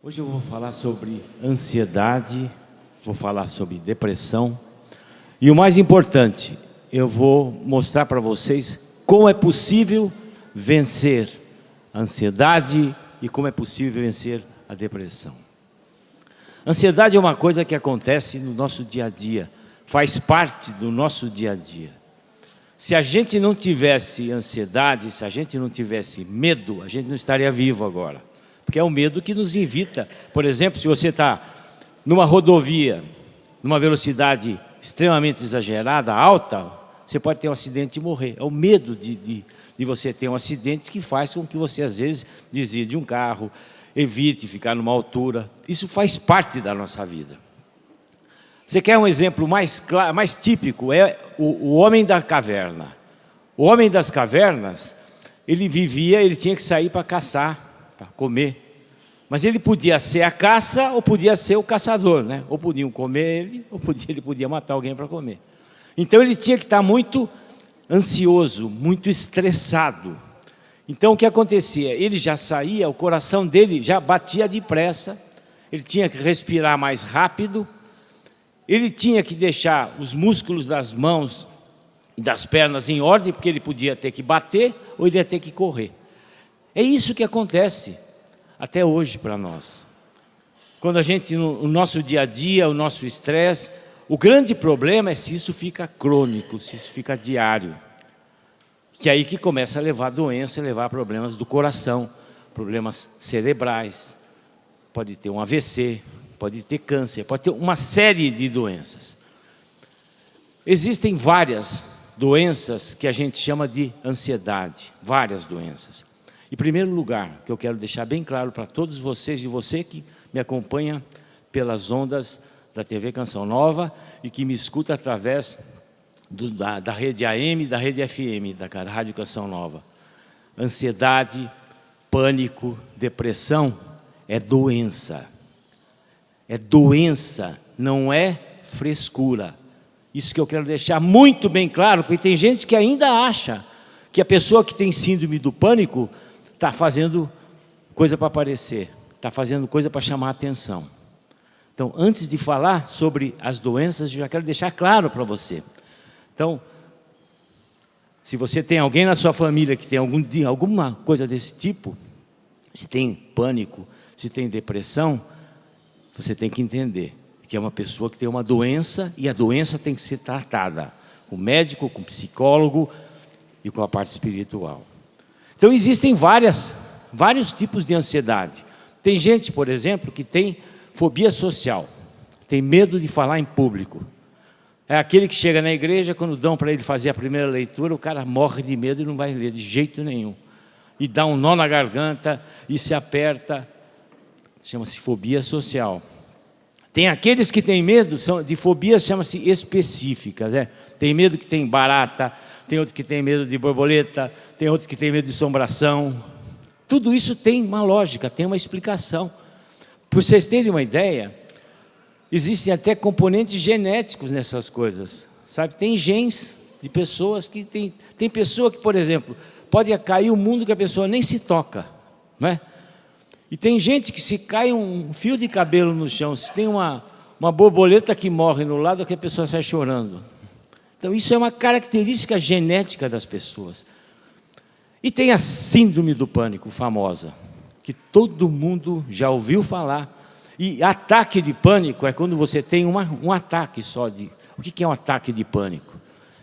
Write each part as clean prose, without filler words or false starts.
Hoje eu vou falar sobre ansiedade, vou falar sobre depressão e o mais importante, eu vou mostrar para vocês como é possível vencer a ansiedade e como é possível vencer a depressão. Ansiedade é uma coisa que acontece no nosso dia a dia, faz parte do nosso dia a dia. Se a gente não tivesse ansiedade, se a gente não tivesse medo, a gente não estaria vivo agora. Porque é o medo que nos evita. Por exemplo, se você está numa rodovia, numa velocidade extremamente exagerada, alta, você pode ter um acidente e morrer. É o medo de você ter um acidente que faz com que você, às vezes, desvie de um carro, evite ficar numa altura. Isso faz parte da nossa vida. Você quer um exemplo mais claro, mais típico? É o homem da caverna. O homem das cavernas, ele tinha que sair para caçar, para comer. Mas ele podia ser a caça ou podia ser o caçador, né? Ou podiam comer ele, ou ele podia matar alguém para comer. Então ele tinha que estar muito ansioso, muito estressado. Então o que acontecia? Ele já saía, o coração dele já batia depressa, ele tinha que respirar mais rápido, ele tinha que deixar os músculos das mãos e das pernas em ordem, porque ele podia ter que bater ou ele ia ter que correr. É isso que acontece até hoje para nós. Quando a gente, no nosso dia a dia, o nosso estresse, o grande problema é se isso fica crônico, se isso fica diário. Que é aí que começa a levar doença, levar a problemas do coração, problemas cerebrais, pode ter um AVC, pode ter câncer, pode ter uma série de doenças. Existem várias doenças que a gente chama de ansiedade, várias doenças. Em primeiro lugar, que eu quero deixar bem claro para todos vocês, e você que me acompanha pelas ondas da TV Canção Nova e que me escuta através da rede AM e da rede FM, da Rádio Canção Nova. Ansiedade, pânico, depressão é doença. É doença, não é frescura. Isso que eu quero deixar muito bem claro, porque tem gente que ainda acha que a pessoa que tem síndrome do pânico está fazendo coisa para aparecer, está fazendo coisa para chamar a atenção. Então, antes de falar sobre as doenças, eu já quero deixar claro para você. Então, se você tem alguém na sua família que tem alguma coisa desse tipo, se tem pânico, se tem depressão, você tem que entender que é uma pessoa que tem uma doença e a doença tem que ser tratada com o médico, com o psicólogo e com a parte espiritual. Então existem vários tipos de ansiedade. Tem gente, por exemplo, que tem fobia social, tem medo de falar em público. É aquele que chega na igreja, quando dão para ele fazer a primeira leitura, o cara morre de medo e não vai ler de jeito nenhum. E dá um nó na garganta e se aperta, chama-se fobia social. Tem aqueles que têm medo de fobias, chama-se específicas, né? Tem medo que tem barata, tem outros que têm medo de borboleta, tem outros que têm medo de assombração. Tudo isso tem uma lógica, tem uma explicação. Para vocês terem uma ideia, existem até componentes genéticos nessas coisas, sabe? Tem genes de pessoas que tem pessoa que, por exemplo, pode cair o mundo que a pessoa nem se toca, não é? E tem gente que se cai um fio de cabelo no chão, se tem uma borboleta que morre no lado, que a pessoa sai chorando. Então isso é uma característica genética das pessoas. E tem a síndrome do pânico famosa, que todo mundo já ouviu falar. E ataque de pânico é quando você tem um ataque só de... O que é um ataque de pânico?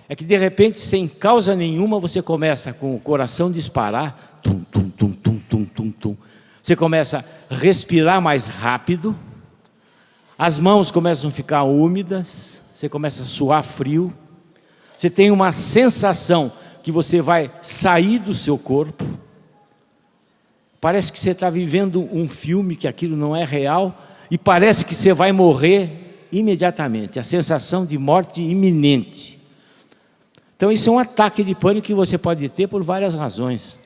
É que de repente, sem causa nenhuma, você começa com o coração disparar, tum, tum, tum, tum, tum, tum, tum. Você começa a respirar mais rápido, as mãos começam a ficar úmidas, você começa a suar frio, você tem uma sensação que você vai sair do seu corpo, parece que você está vivendo um filme, que aquilo não é real, e parece que você vai morrer imediatamente, a sensação de morte iminente. Então isso é um ataque de pânico que você pode ter por várias razões.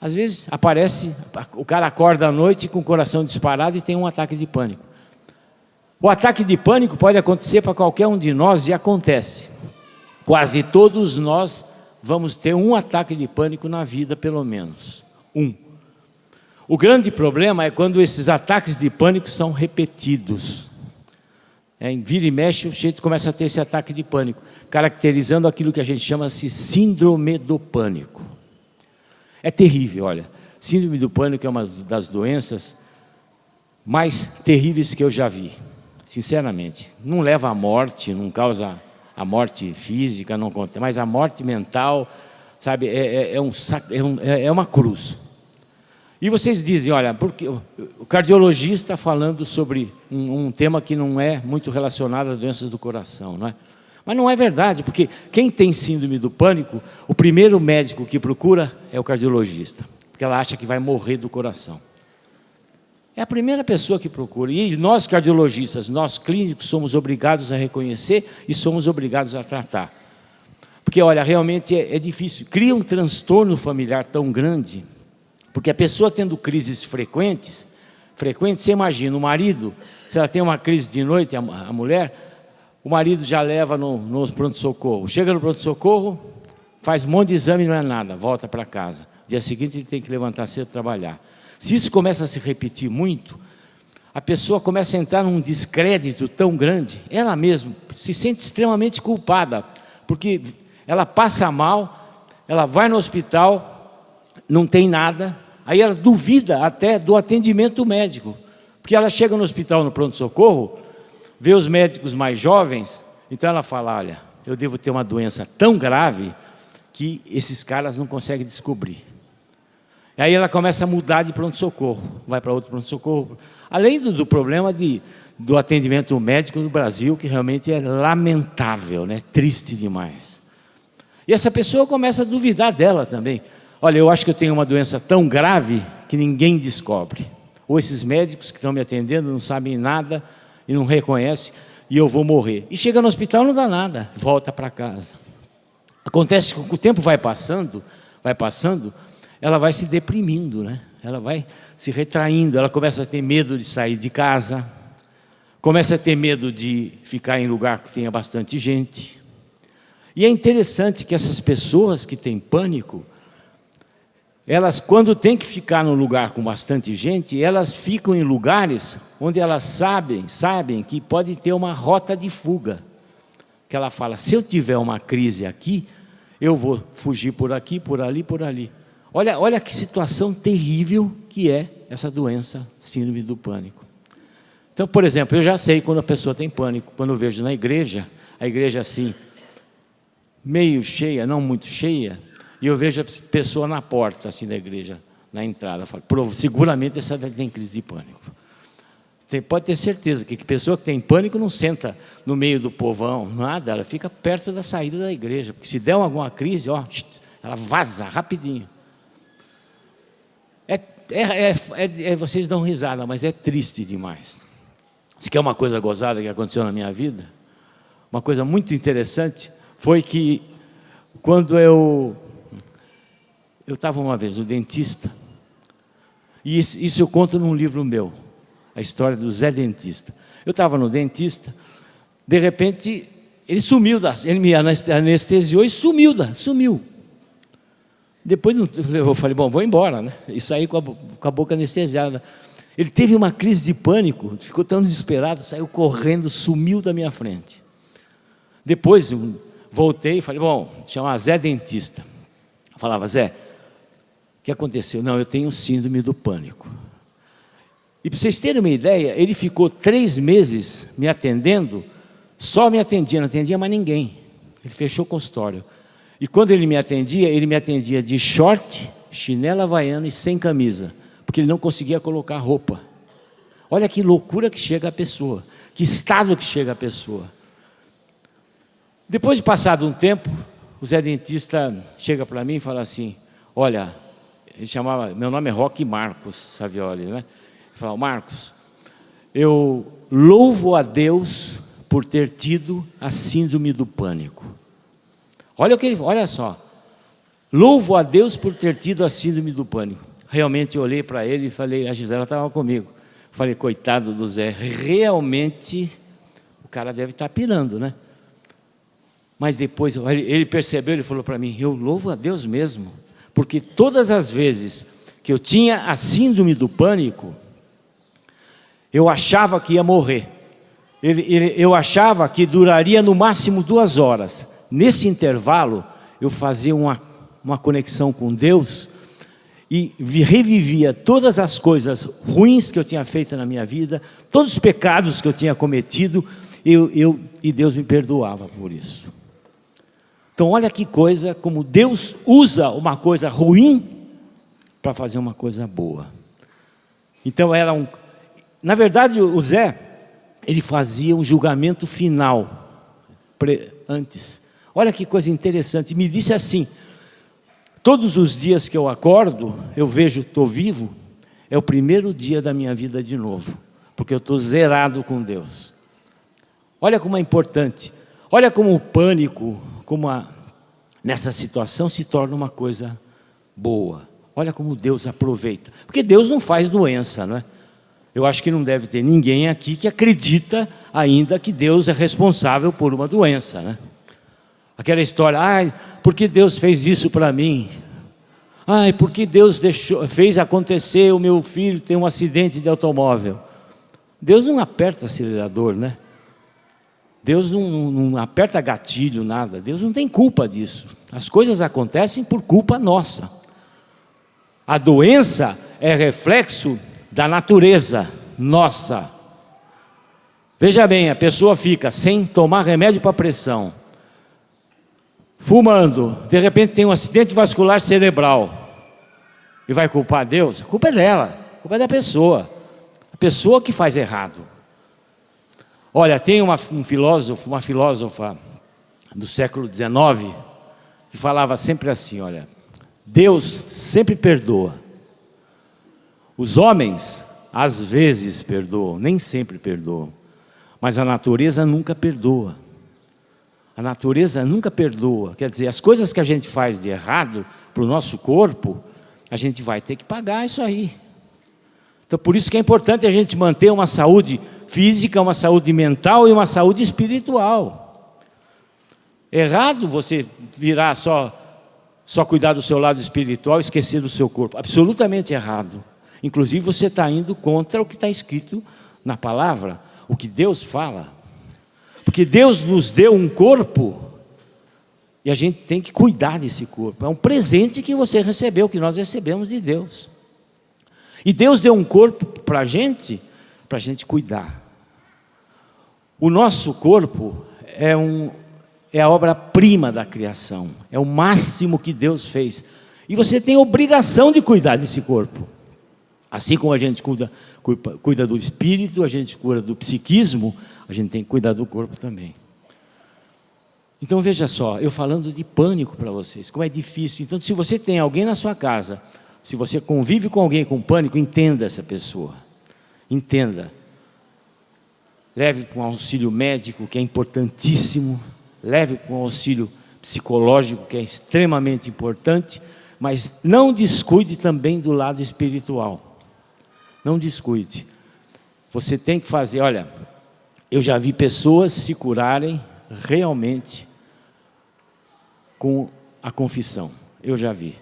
Às vezes aparece, o cara acorda à noite com o coração disparado e tem um ataque de pânico. O ataque de pânico pode acontecer para qualquer um de nós e acontece. Quase todos nós vamos ter um ataque de pânico na vida, pelo menos. Um. O grande problema é quando esses ataques de pânico são repetidos. Em vira e mexe, o sujeito começa a ter esse ataque de pânico, caracterizando aquilo que a gente chama-se síndrome do pânico. É terrível, olha. Síndrome do pânico é uma das doenças mais terríveis que eu já vi, sinceramente. Não leva à morte, não causa a morte física, não conta, mas a morte mental, sabe, é uma cruz. E vocês dizem, olha, porque o cardiologista falando sobre um tema que não é muito relacionado às doenças do coração, não é? Mas não é verdade, porque quem tem síndrome do pânico, o primeiro médico que procura é o cardiologista, porque ela acha que vai morrer do coração. É a primeira pessoa que procura. E nós cardiologistas, nós clínicos, somos obrigados a reconhecer e somos obrigados a tratar. Porque, olha, realmente é difícil. Cria um transtorno familiar tão grande, porque a pessoa tendo crises frequentes, você imagina, o marido, se ela tem uma crise de noite, a mulher, o marido já leva no pronto-socorro. Chega no pronto-socorro, faz um monte de exame e não é nada, volta para casa. Dia seguinte ele tem que levantar cedo e trabalhar. Se isso começa a se repetir muito, a pessoa começa a entrar num descrédito tão grande, ela mesma se sente extremamente culpada, porque ela passa mal, ela vai no hospital, não tem nada, aí ela duvida até do atendimento médico, porque ela chega no hospital, no pronto-socorro, vê os médicos mais jovens, então ela fala, olha, eu devo ter uma doença tão grave que esses caras não conseguem descobrir. E aí ela começa a mudar de pronto-socorro, vai para outro pronto-socorro. Além do problema do atendimento médico no Brasil, que realmente é lamentável, né? Triste demais. E essa pessoa começa a duvidar dela também. Olha, eu acho que eu tenho uma doença tão grave que ninguém descobre. Ou esses médicos que estão me atendendo não sabem nada e não reconhecem, e eu vou morrer. E chega no hospital, não dá nada, volta para casa. Acontece que o tempo vai passando, ela vai se deprimindo, né? Ela vai se retraindo, ela começa a ter medo de sair de casa, começa a ter medo de ficar em lugar que tenha bastante gente. E é interessante que essas pessoas que têm pânico, elas, quando tem que ficar num lugar com bastante gente, elas ficam em lugares onde elas sabem que pode ter uma rota de fuga. Que ela fala, se eu tiver uma crise aqui, eu vou fugir por aqui, por ali, por ali. Olha que situação terrível que é essa doença, síndrome do pânico. Então, por exemplo, eu já sei quando a pessoa tem pânico, quando eu vejo na igreja, a igreja assim, meio cheia, não muito cheia, e eu vejo a pessoa na porta assim da igreja, na entrada, eu falo, seguramente essa tem crise de pânico. Pode ter certeza que a pessoa que tem pânico não senta no meio do povão, nada, ela fica perto da saída da igreja, porque se der alguma crise, ó, ela vaza rapidinho. Vocês dão risada, mas é triste demais. Se quer uma coisa gozada que aconteceu na minha vida, uma coisa muito interessante foi que quando eu estava uma vez no dentista, e isso eu conto num livro meu, a história do Zé Dentista. Eu estava no dentista, de repente ele sumiu, ele me anestesiou e sumiu. Depois eu falei, bom, vou embora, né? E saí com a boca anestesiada. Ele teve uma crise de pânico, ficou tão desesperado, saiu correndo, sumiu da minha frente. Depois voltei e falei, bom, chamava Zé Dentista. Eu falava, Zé, o que aconteceu? Não, eu tenho síndrome do pânico. E para vocês terem uma ideia, ele ficou 3 meses me atendendo, só me atendia, não atendia mais ninguém. Ele fechou o consultório. E quando ele me atendia de short, chinela havaiana e sem camisa, porque ele não conseguia colocar roupa. Olha que loucura que chega a pessoa, que estado que chega a pessoa. Depois de passado um tempo, o Zé Dentista chega para mim e fala assim, olha, ele chamava, meu nome é Roque Marcos Savioli, né? Ele fala, Marcos, eu louvo a Deus por ter tido a síndrome do pânico. Olha só, louvo a Deus por ter tido a síndrome do pânico. Realmente eu olhei para ele e falei, a Gisela estava comigo. Falei, coitado do Zé, realmente o cara deve estar pirando, né? Mas depois ele percebeu, ele falou para mim, eu louvo a Deus mesmo, porque todas as vezes que eu tinha a síndrome do pânico, eu achava que ia morrer. Eu achava que duraria no máximo 2 horas. Nesse intervalo, eu fazia uma conexão com Deus e revivia todas as coisas ruins que eu tinha feito na minha vida, todos os pecados que eu tinha cometido, e Deus me perdoava por isso. Então olha que coisa, como Deus usa uma coisa ruim para fazer uma coisa boa. Então na verdade o Zé, ele fazia um julgamento final, antes. Olha que coisa interessante, me disse assim: todos os dias que eu acordo, eu vejo, estou vivo, é o primeiro dia da minha vida de novo, porque eu estou zerado com Deus. Olha como é importante, olha como o pânico, nessa situação se torna uma coisa boa. Olha como Deus aproveita, porque Deus não faz doença, não é? Eu acho que não deve ter ninguém aqui que acredita ainda que Deus é responsável por uma doença, né? Aquela história, por que Deus fez isso para mim? Por que Deus fez acontecer o meu filho ter um acidente de automóvel? Deus não aperta acelerador, né? Deus não aperta gatilho, nada. Deus não tem culpa disso. As coisas acontecem por culpa nossa. A doença é reflexo da natureza nossa. Veja bem, a pessoa fica sem tomar remédio para pressão, fumando, de repente tem um acidente vascular cerebral, e vai culpar Deus? A culpa é dela, a culpa é da pessoa, a pessoa que faz errado. Olha, tem uma filósofa do século XIX, que falava sempre assim, olha, Deus sempre perdoa. Os homens, às vezes perdoam, nem sempre perdoam, mas a natureza nunca perdoa. A natureza nunca perdoa, quer dizer, as coisas que a gente faz de errado para o nosso corpo, a gente vai ter que pagar isso aí. Então por isso que é importante a gente manter uma saúde física, uma saúde mental e uma saúde espiritual. Errado você virar só cuidar do seu lado espiritual e esquecer do seu corpo, absolutamente errado. Inclusive você está indo contra o que está escrito na palavra, o que Deus fala. Porque Deus nos deu um corpo e a gente tem que cuidar desse corpo. É um presente que você recebeu, que nós recebemos de Deus. E Deus deu um corpo para a gente cuidar. O nosso corpo é a obra-prima da criação, é o máximo que Deus fez. E você tem a obrigação de cuidar desse corpo. Assim como a gente cuida do espírito, a gente cuida do psiquismo, a gente tem que cuidar do corpo também. Então veja só, eu falando de pânico para vocês, como é difícil. Então se você tem alguém na sua casa, se você convive com alguém com pânico, entenda essa pessoa, entenda. Leve para um auxílio médico, que é importantíssimo, leve para um auxílio psicológico, que é extremamente importante, mas não descuide também do lado espiritual. Não descuide. Você tem que fazer, olha, eu já vi pessoas se curarem realmente com a confissão. Eu já vi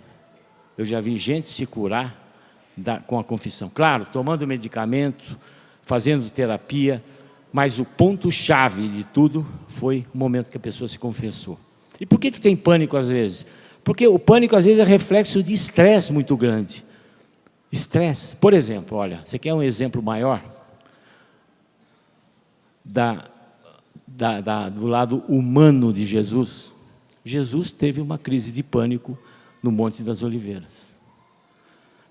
gente se curar com a confissão. Claro, tomando medicamento, fazendo terapia, mas o ponto-chave de tudo foi o momento que a pessoa se confessou. E por que tem pânico às vezes? Porque o pânico às vezes é reflexo de estresse muito grande. Estresse. Por exemplo, olha, você quer um exemplo maior? Do lado humano de Jesus. Jesus teve uma crise de pânico no Monte das Oliveiras.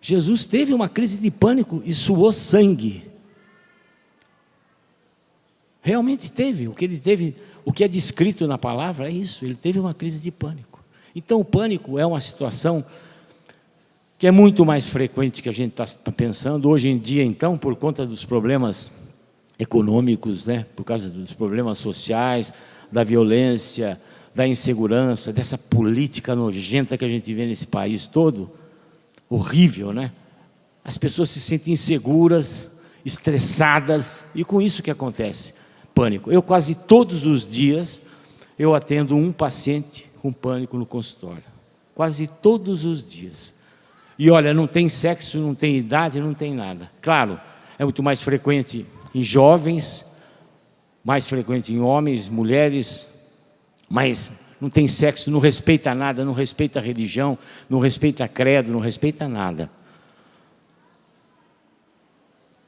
Jesus teve uma crise de pânico e suou sangue. Realmente teve. O que ele teve, o que é descrito na palavra é isso. Ele teve uma crise de pânico. Então o pânico é uma situação que é muito mais frequente que a gente está pensando. Hoje em dia, então, por conta dos problemas econômicos, né? Por causa dos problemas sociais, da violência, da insegurança, dessa política nojenta que a gente vê nesse país todo, horrível, né? As pessoas se sentem inseguras, estressadas, e com isso que acontece, pânico. Eu quase todos os dias, eu atendo um paciente com pânico no consultório, quase todos os dias. E olha, não tem sexo, não tem idade, não tem nada. Claro, é muito mais frequente em jovens, mais frequente em homens, mulheres, mas não tem sexo, não respeita nada, não respeita a religião, não respeita credo, não respeita nada.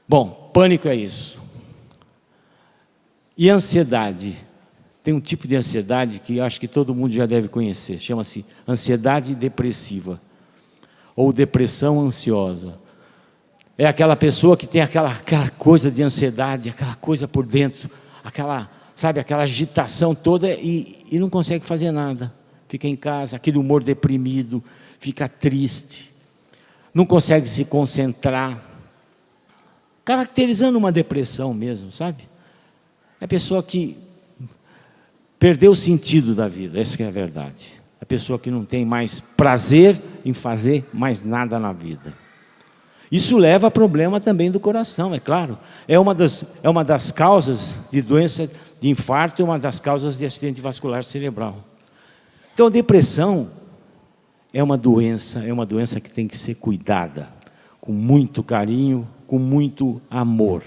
Bom, pânico é isso. E ansiedade? Tem um tipo de ansiedade que eu acho que todo mundo já deve conhecer, chama-se ansiedade depressiva, ou depressão ansiosa. É aquela pessoa que tem aquela coisa de ansiedade, aquela coisa por dentro, aquela agitação toda e não consegue fazer nada. Fica em casa, aquele humor deprimido, fica triste, não consegue se concentrar, caracterizando uma depressão mesmo, sabe? É a pessoa que perdeu o sentido da vida, essa que é a verdade. A pessoa que não tem mais prazer em fazer mais nada na vida. Isso leva a problema também do coração, é claro. É uma das causas de doença de infarto e uma das causas de acidente vascular cerebral. Então a depressão é uma doença que tem que ser cuidada, com muito carinho, com muito amor.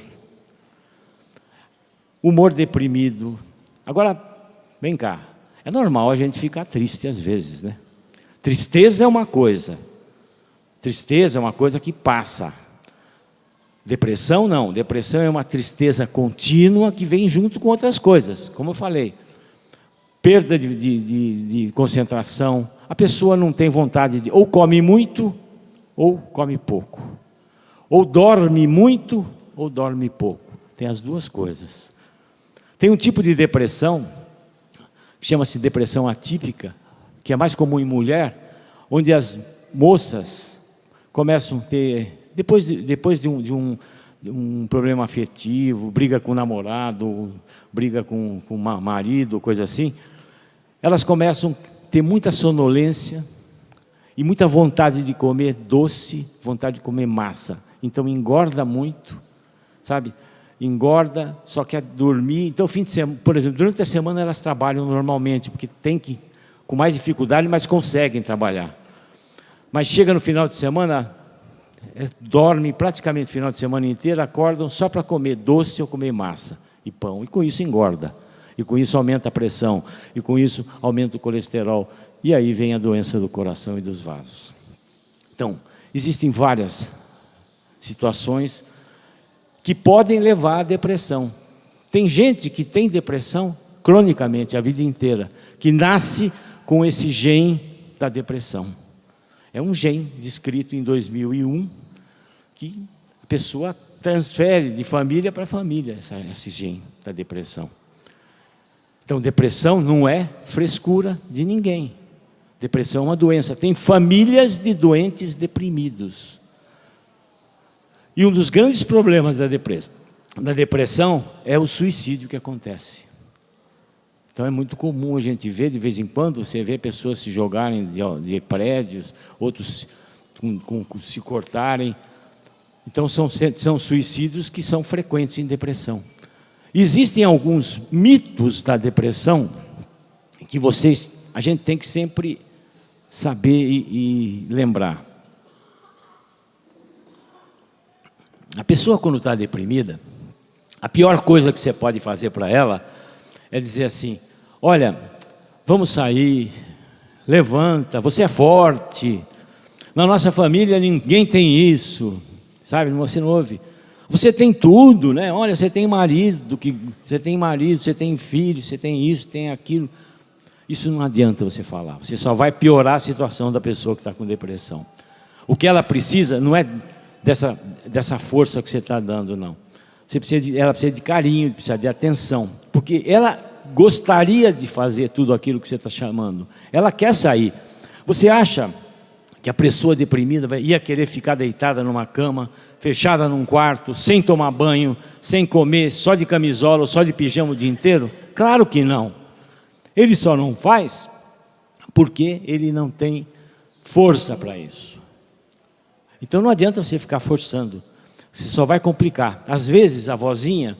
Humor deprimido. Agora, vem cá, é normal a gente ficar triste às vezes, né? Tristeza é uma coisa. Tristeza é uma coisa que passa. Depressão não. Depressão é uma tristeza contínua que vem junto com outras coisas. Como eu falei, perda de concentração. A pessoa não tem vontade de... Ou come muito, ou come pouco. Ou dorme muito, ou dorme pouco. Tem as duas coisas. Tem um tipo de depressão, que chama-se depressão atípica, que é mais comum em mulher, onde as moças começam a ter, depois de um problema afetivo, briga com o namorado, briga com o marido, coisa assim, elas começam a ter muita sonolência e muita vontade de comer doce, vontade de comer massa. Então engorda muito, sabe? Engorda, só quer dormir. Então, fim de semana, por exemplo, durante a semana elas trabalham normalmente, porque tem que, com mais dificuldade, mas conseguem trabalhar. Mas chega no final de semana, dorme praticamente o final de semana inteiro, acordam só para comer doce ou comer massa e pão. E com isso engorda. E com isso aumenta a pressão. E com isso aumenta o colesterol. E aí vem a doença do coração e dos vasos. Então, existem várias situações que podem levar à depressão. Tem gente que tem depressão cronicamente a vida inteira, que nasce com esse gene da depressão. É um gene descrito em 2001, que a pessoa transfere de família para família, esse gene da depressão. Então, depressão não é frescura de ninguém. Depressão é uma doença. Tem famílias de doentes deprimidos. E um dos grandes problemas da depressão é o suicídio que acontece. Então é muito comum a gente ver, de vez em quando, você vê pessoas se jogarem de prédios, outros se cortarem. Então são suicídios que são frequentes em depressão. Existem alguns mitos da depressão que a gente tem que sempre saber e lembrar. A pessoa, quando está deprimida, a pior coisa que você pode fazer para ela é dizer assim: olha, vamos sair, levanta, você é forte, na nossa família ninguém tem isso, sabe? Você não ouve. Você tem tudo, né? Olha, você tem marido, você tem filho, você tem isso, tem aquilo. Isso não adianta você falar, você só vai piorar a situação da pessoa que está com depressão. O que ela precisa não é dessa força que você está dando, não. Ela precisa de carinho, precisa de atenção, porque ela gostaria de fazer tudo aquilo que você está chamando. Ela quer sair. Você acha que a pessoa deprimida ia querer ficar deitada numa cama, fechada num quarto, sem tomar banho, sem comer, só de camisola ou só de pijama o dia inteiro? Claro que não. Ele só não faz porque ele não tem força para isso. Então não adianta você ficar forçando, você só vai complicar. Às vezes a vozinha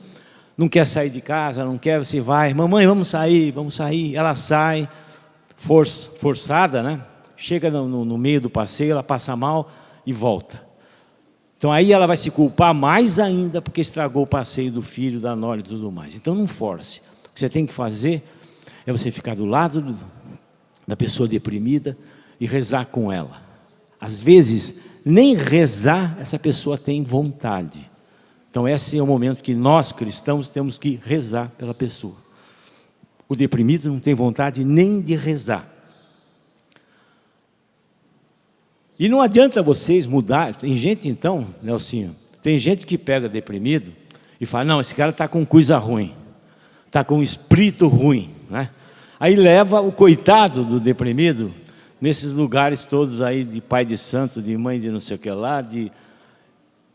não quer sair de casa, não quer, você vai, mamãe, vamos sair, ela sai, forçada, né? Chega no meio do passeio, ela passa mal, e volta. Então aí ela vai se culpar mais ainda porque estragou o passeio do filho, da nora e tudo mais. Então não force. O que você tem que fazer é você ficar do lado da pessoa deprimida e rezar com ela. Às vezes, nem rezar essa pessoa tem vontade. Então esse é o momento que nós cristãos temos que rezar pela pessoa. O deprimido não tem vontade nem de rezar. E não adianta vocês mudar. Tem gente então, Nelsinho, tem gente que pega deprimido e fala, não, esse cara está com coisa ruim, está com um espírito ruim, né? Aí leva o coitado do deprimido nesses lugares todos aí de pai de santo, de mãe de não sei o que lá,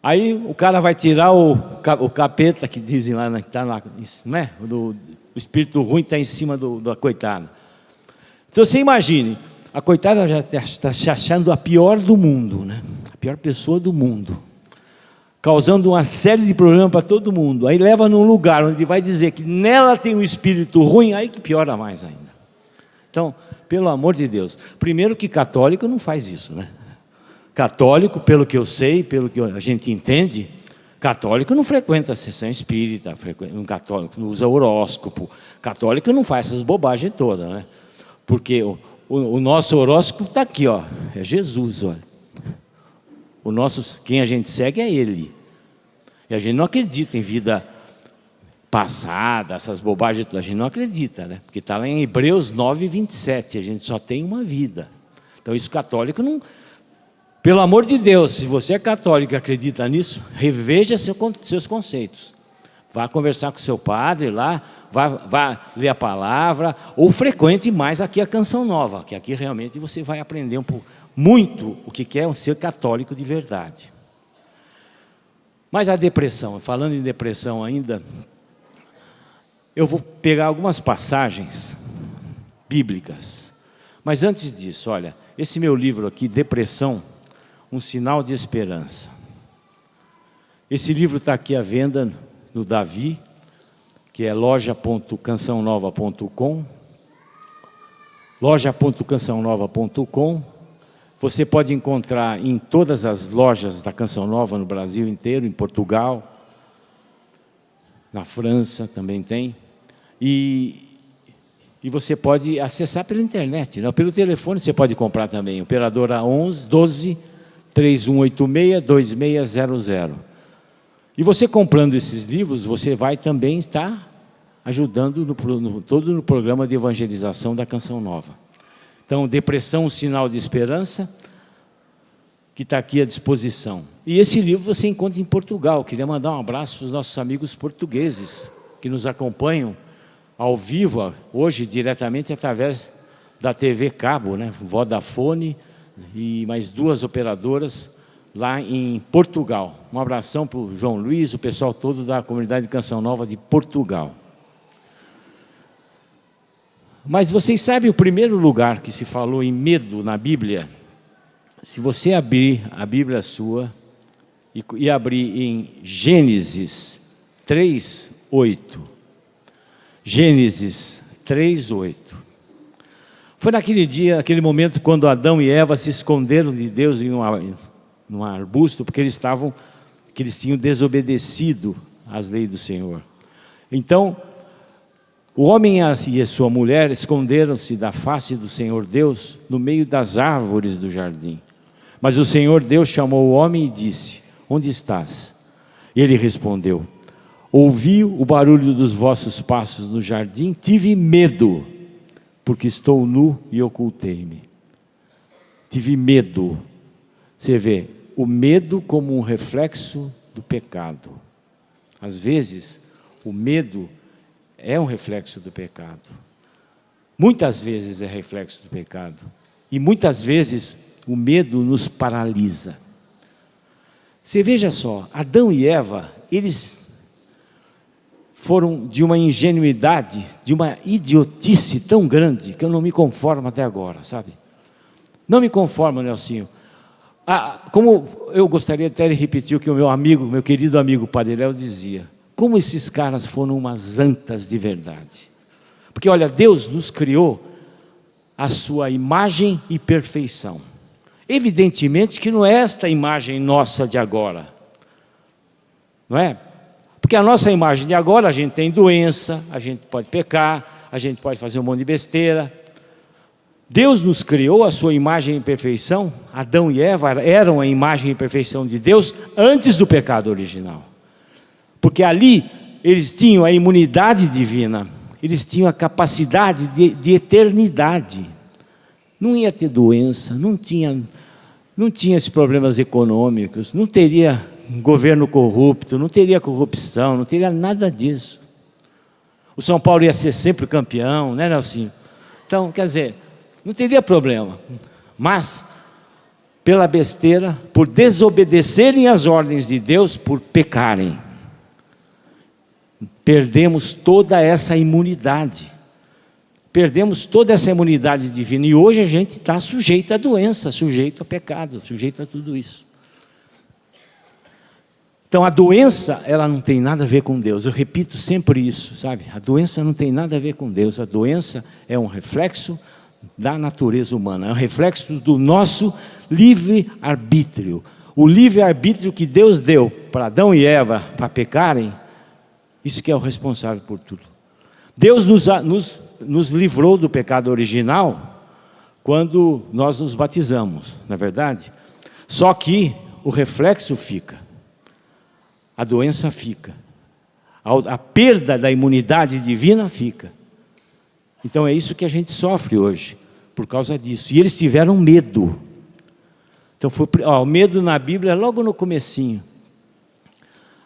aí o cara vai tirar o capeta que dizem lá, que está lá, né? O espírito ruim está em cima da coitada. Então você imagine, a coitada já está se achando a pior do mundo, né? A pior pessoa do mundo, causando uma série de problemas para todo mundo. Aí leva num lugar onde vai dizer que nela tem um espírito ruim, aí que piora mais ainda. Então, pelo amor de Deus, primeiro que católico não faz isso, né? Católico, pelo que eu sei, pelo que a gente entende, católico não frequenta a sessão espírita, um católico não usa horóscopo, católico não faz essas bobagens todas, né? Porque o nosso horóscopo está aqui, ó, é Jesus, olha. Quem a gente segue é Ele. E a gente não acredita em vida passada, essas bobagens, a gente não acredita, né? Porque está lá em Hebreus 9, 27, a gente só tem uma vida. Então isso católico não... Pelo amor de Deus, se você é católico e acredita nisso, reveja seus conceitos. Vá conversar com seu padre lá, vá ler a palavra, ou frequente mais aqui a Canção Nova, que aqui realmente você vai aprender muito o que é ser católico de verdade. Mas a depressão, falando em depressão ainda, eu vou pegar algumas passagens bíblicas. Mas antes disso, olha, esse meu livro aqui, Depressão, um sinal de esperança. Esse livro está aqui à venda no Davi, que é loja.cançãonova.com, loja.cançãonova.com. Você pode encontrar em todas as lojas da Canção Nova no Brasil inteiro, em Portugal, na França também tem. E você pode acessar pela internet, não? Pelo telefone você pode comprar também, operadora 12 3186 2600. E você comprando esses livros, você vai também estar ajudando todo no programa de evangelização da Canção Nova. Então, Depressão, um sinal de esperança, que está aqui à disposição. E esse livro você encontra em Portugal. Queria mandar um abraço para os nossos amigos portugueses, que nos acompanham ao vivo, hoje, diretamente através da TV Cabo, né? Vodafone e mais 2 operadoras lá em Portugal. Um abração para o João Luiz, o pessoal todo da comunidade de Canção Nova de Portugal. Mas vocês sabem o primeiro lugar que se falou em medo na Bíblia? Se você abrir a Bíblia sua e abrir em Gênesis 3:8. Gênesis 3:8. Foi naquele dia, naquele momento, quando Adão e Eva se esconderam de Deus em num arbusto, porque eles tinham desobedecido às leis do Senhor. Então, o homem e a sua mulher esconderam-se da face do Senhor Deus no meio das árvores do jardim. Mas o Senhor Deus chamou o homem e disse: onde estás? E ele respondeu: ouvi o barulho dos vossos passos no jardim, tive medo, porque estou nu e ocultei-me. Tive medo. Você vê, o medo como um reflexo do pecado. Às vezes, o medo é um reflexo do pecado. Muitas vezes é reflexo do pecado. E muitas vezes o medo nos paralisa. Você veja só, Adão e Eva, eles foram de uma ingenuidade, de uma idiotice tão grande, que eu não me conformo até agora, sabe? Não me conformo, Nelsinho. Como eu gostaria até de repetir o que o meu querido amigo Padre Léo dizia. Como esses caras foram umas antas de verdade. Porque olha, Deus nos criou a sua imagem e perfeição. Evidentemente que não é esta imagem nossa de agora, não é? Porque a nossa imagem de agora, a gente tem doença, a gente pode pecar, a gente pode fazer um monte de besteira. Deus nos criou a sua imagem e perfeição. Adão e Eva eram a imagem e perfeição de Deus antes do pecado original. Porque ali eles tinham a imunidade divina, eles tinham a capacidade de eternidade. Não ia ter doença, não tinha esses problemas econômicos, não teria governo corrupto, não teria corrupção, não teria nada disso. O São Paulo ia ser sempre campeão, né, Nelsinho? Então, quer dizer, não teria problema. Mas, pela besteira, por desobedecerem às ordens de Deus, por pecarem, perdemos toda essa imunidade. Perdemos toda essa imunidade divina. E hoje a gente está sujeito à doença, sujeito ao pecado, sujeito a tudo isso. Então a doença, ela não tem nada a ver com Deus. Eu repito sempre isso, sabe? A doença não tem nada a ver com Deus. A doença é um reflexo da natureza humana. É um reflexo do nosso livre-arbítrio. O livre-arbítrio que Deus deu para Adão e Eva para pecarem, isso que é o responsável por tudo. Deus nos livrou do pecado original quando nós nos batizamos, não é verdade? Só que o reflexo fica, a doença fica, a perda da imunidade divina fica. Então é isso que a gente sofre hoje, por causa disso. E eles tiveram medo. Então o medo na Bíblia é logo no comecinho.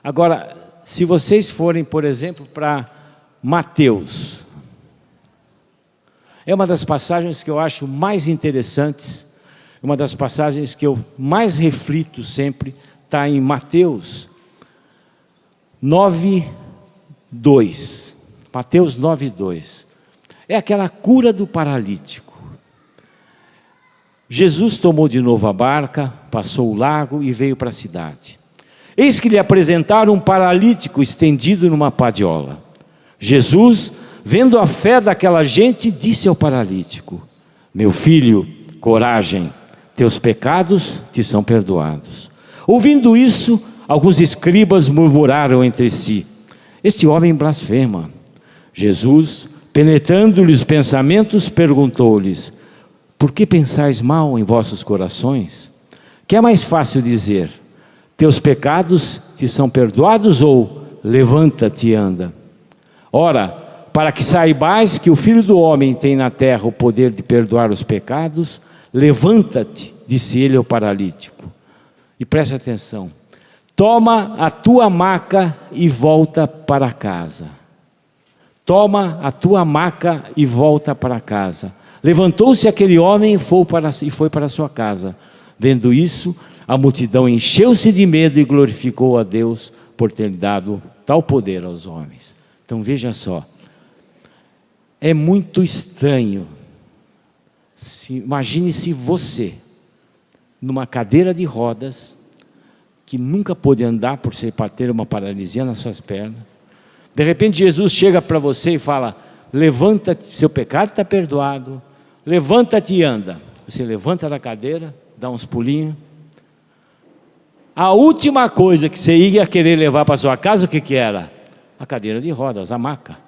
Agora, se vocês forem, por exemplo, para Mateus, é uma das passagens que eu acho mais interessantes, uma das passagens que eu mais reflito sempre, está em Mateus 9:2. Mateus 9:2. É aquela cura do paralítico. Jesus tomou de novo a barca, passou o lago e veio para a cidade. Eis que lhe apresentaram um paralítico estendido numa padiola. Jesus, vendo a fé daquela gente, disse ao paralítico: meu filho, coragem, teus pecados te são perdoados. Ouvindo isso, alguns escribas murmuraram entre si: este homem blasfema. Jesus, penetrando-lhes os pensamentos, perguntou-lhes: por que pensais mal em vossos corações? Que é mais fácil dizer: teus pecados te são perdoados, ou levanta-te e anda? Ora, para que saibais que o Filho do Homem tem na terra o poder de perdoar os pecados, levanta-te, disse ele ao paralítico. E preste atenção: toma a tua maca e volta para casa. Toma a tua maca e volta para casa. Levantou-se aquele homem e foi para a sua casa. Vendo isso, a multidão encheu-se de medo e glorificou a Deus por ter dado tal poder aos homens. Então veja só, é muito estranho. Imagine se você, numa cadeira de rodas, que nunca pôde andar por ter uma paralisia nas suas pernas, de repente Jesus chega para você e fala: levanta-te, seu pecado está perdoado, levanta-te e anda. Você levanta da cadeira, dá uns pulinhos. A última coisa que você ia querer levar para sua casa, o que era? A cadeira de rodas, a maca.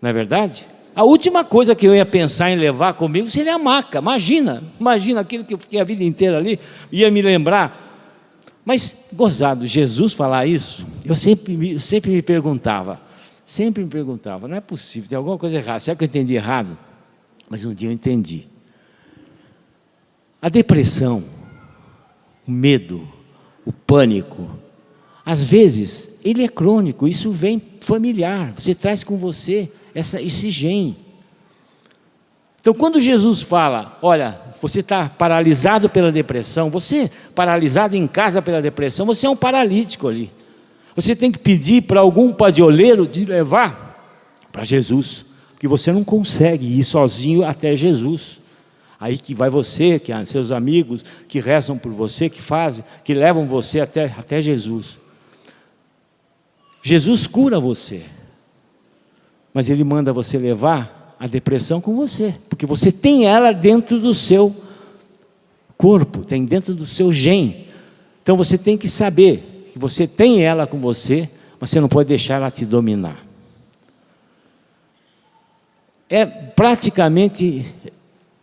Não é verdade? A última coisa que eu ia pensar em levar comigo seria a maca. Imagina aquilo que eu fiquei a vida inteira ali, ia me lembrar. Mas, gozado, Jesus falar isso, eu sempre me perguntava, não é possível, tem alguma coisa errada. Será que eu entendi errado? Mas um dia eu entendi. A depressão, o medo, o pânico, às vezes, ele é crônico, isso vem familiar, você traz com você esse gene. Então, quando Jesus fala: olha, você está paralisado pela depressão, você paralisado em casa pela depressão, você é um paralítico ali. Você tem que pedir para algum padioleiro te levar para Jesus, porque você não consegue ir sozinho até Jesus. Aí que vai você, que seus amigos que rezam por você, que levam você até Jesus. Jesus cura você, mas Ele manda você levar a depressão com você, porque você tem ela dentro do seu corpo, tem dentro do seu gene. Então você tem que saber que você tem ela com você, mas você não pode deixar ela te dominar. É praticamente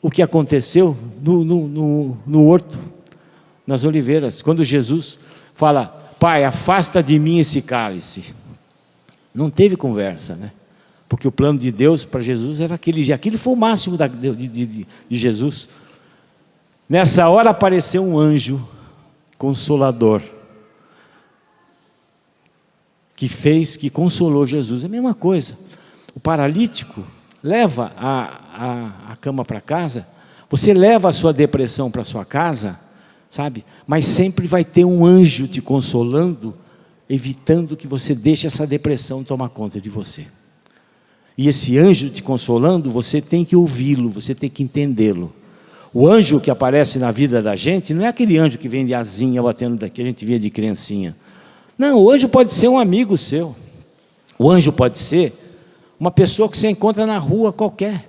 o que aconteceu no horto, nas oliveiras, quando Jesus fala: Pai, afasta de mim esse cálice. Não teve conversa, né? Porque o plano de Deus para Jesus era aquele foi o máximo de Jesus. Nessa hora apareceu um anjo consolador, que consolou Jesus. É a mesma coisa. O paralítico leva a cama para casa, você leva a sua depressão para sua casa, sabe? Mas sempre vai ter um anjo te consolando, evitando que você deixe essa depressão tomar conta de você. E esse anjo te consolando, você tem que ouvi-lo, você tem que entendê-lo. O anjo que aparece na vida da gente não é aquele anjo que vem de asinha batendo daqui, a gente via de criancinha. Não, o anjo pode ser um amigo seu. O anjo pode ser uma pessoa que você encontra na rua qualquer.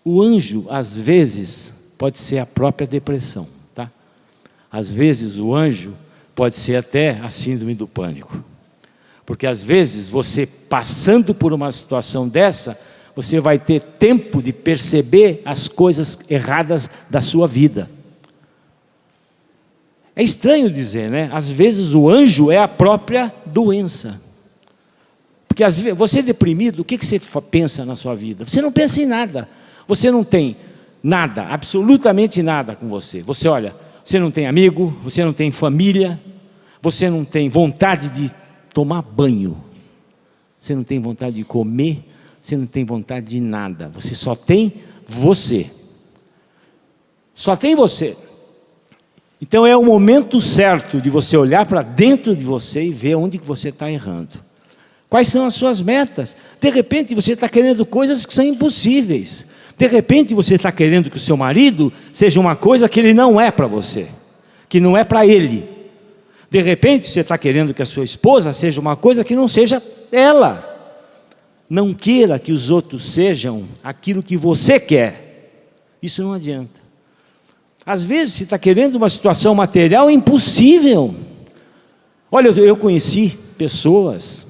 O anjo, às vezes, pode ser a própria depressão, tá? Às vezes o anjo pode ser até a síndrome do pânico. Porque às vezes você passando por uma situação dessa, você vai ter tempo de perceber as coisas erradas da sua vida. É estranho dizer, né? Às vezes o anjo é a própria doença. Porque às vezes, você deprimido, o que você pensa na sua vida? Você não pensa em nada. Você não tem nada, absolutamente nada com você. Você olha, você não tem amigo, você não tem família, você não tem vontade de tomar banho, você não tem vontade de comer, você não tem vontade de nada. Você só tem você. Só tem você. Então é o momento certo de você olhar para dentro de você e ver onde que você está errando. Quais são as suas metas? De repente você está querendo coisas que são impossíveis. De repente você está querendo que o seu marido seja uma coisa que ele não é para você, que não é para ele. De repente você está querendo que a sua esposa seja uma coisa que não seja ela. Não queira que os outros sejam aquilo que você quer. Isso não adianta. Às vezes você está querendo uma situação material impossível. Olha, eu conheci pessoas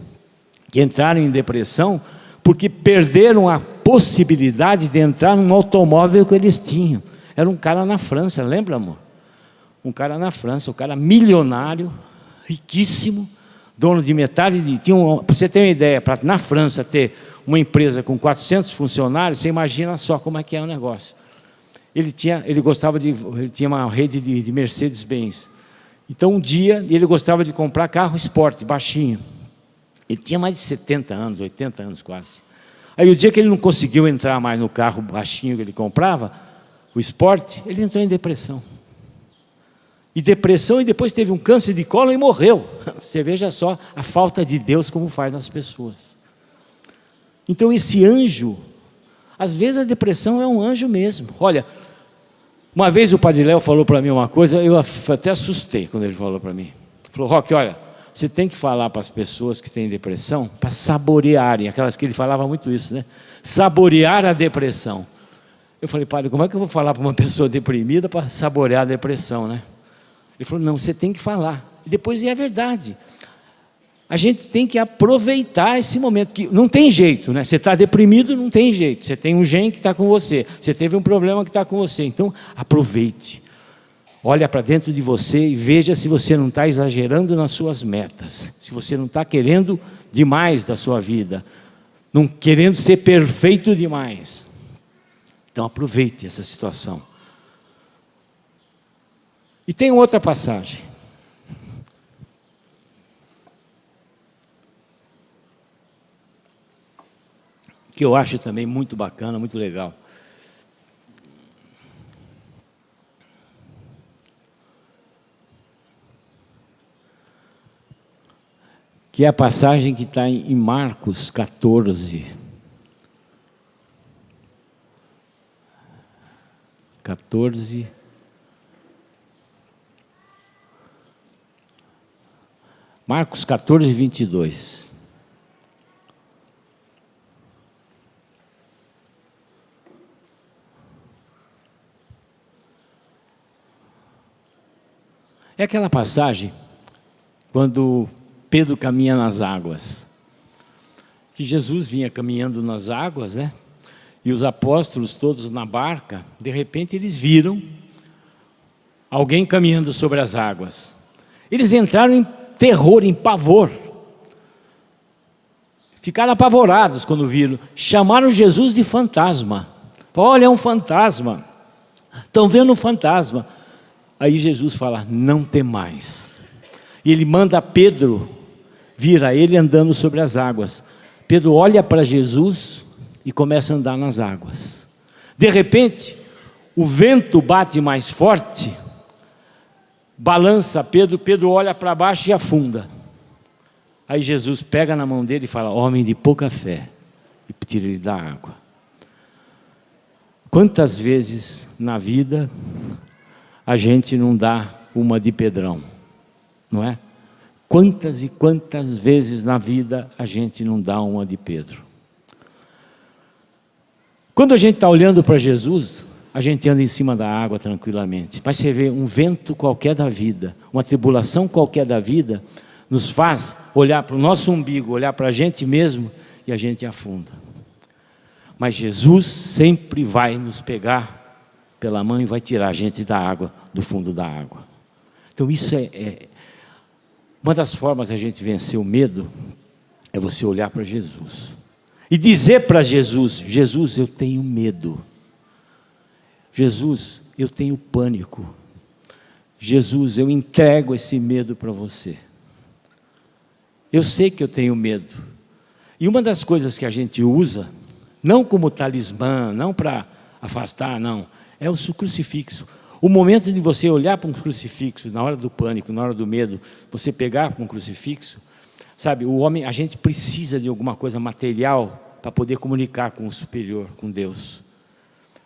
que entraram em depressão porque perderam a possibilidade de entrar num automóvel que eles tinham. Era um cara na França, lembra, amor? Um cara na França, um cara milionário, riquíssimo, dono de metade de... Para você ter uma ideia, para na França ter uma empresa com 400 funcionários, você imagina só como é que é o negócio. Ele tinha uma rede de Mercedes-Benz. Então um dia ele gostava de comprar carro esporte, baixinho. Ele tinha mais de 70 anos, 80 anos quase. Aí o dia que ele não conseguiu entrar mais no carro baixinho que ele comprava, o esporte, ele entrou em depressão. E depois teve um câncer de cólon e morreu. Você veja só a falta de Deus como faz nas pessoas. Então esse anjo, às vezes a depressão é um anjo mesmo. Olha, uma vez o Padre Léo falou para mim uma coisa, eu até assustei quando ele falou para mim. Ele falou: Roque, olha, você tem que falar para as pessoas que têm depressão, para saborearem, aquelas que ele falava muito isso, né? Saborear a depressão. Eu falei: Padre, como é que eu vou falar para uma pessoa deprimida para saborear a depressão, né? Ele falou: não, você tem que falar. E depois é verdade. A gente tem que aproveitar esse momento, que não tem jeito, né? Você está deprimido, não tem jeito. Você tem um gene que está com você. Você teve um problema que está com você. Então, aproveite. Olha para dentro de você e veja se você não está exagerando nas suas metas. Se você não está querendo demais da sua vida. Não querendo ser perfeito demais. Então, aproveite essa situação. E tem outra passagem. Que eu acho também muito bacana, muito legal. Que é a passagem que está em Marcos 14. 14. Marcos 14, 22. É aquela passagem, quando Pedro caminha nas águas, que Jesus vinha caminhando nas águas, né? E os apóstolos todos na barca, de repente eles viram alguém caminhando sobre as águas. Eles entraram em terror, em pavor. Ficaram apavorados quando viram. Chamaram Jesus de fantasma. Olha, é um fantasma. Estão vendo um fantasma. Aí Jesus fala, não temais. E ele manda Pedro vir a ele andando sobre as águas. Pedro olha para Jesus e começa a andar nas águas. De repente, o vento bate mais forte, balança Pedro, Pedro olha para baixo e afunda. Aí Jesus pega na mão dele e fala, homem de pouca fé, e tira ele da água. Quantas vezes na vida a gente não dá uma de Pedrão, não é? Quantas e quantas vezes na vida a gente não dá uma de Pedro? Quando a gente está olhando para Jesus, a gente anda em cima da água tranquilamente. Mas você vê um vento qualquer da vida, uma tribulação qualquer da vida, nos faz olhar para o nosso umbigo, olhar para a gente mesmo e a gente afunda. Mas Jesus sempre vai nos pegar pela mão e vai tirar a gente da água, do fundo da água. Então isso é uma das formas de a gente vencer o medo, é você olhar para Jesus. E dizer para Jesus, Jesus, eu tenho medo. Jesus, eu tenho pânico. Jesus, eu entrego esse medo para você. Eu sei que eu tenho medo. E uma das coisas que a gente usa, não como talismã, não para afastar, não, é o crucifixo. O momento de você olhar para um crucifixo, na hora do pânico, na hora do medo, você pegar um crucifixo, sabe, o homem, a gente precisa de alguma coisa material para poder comunicar com o superior, com Deus.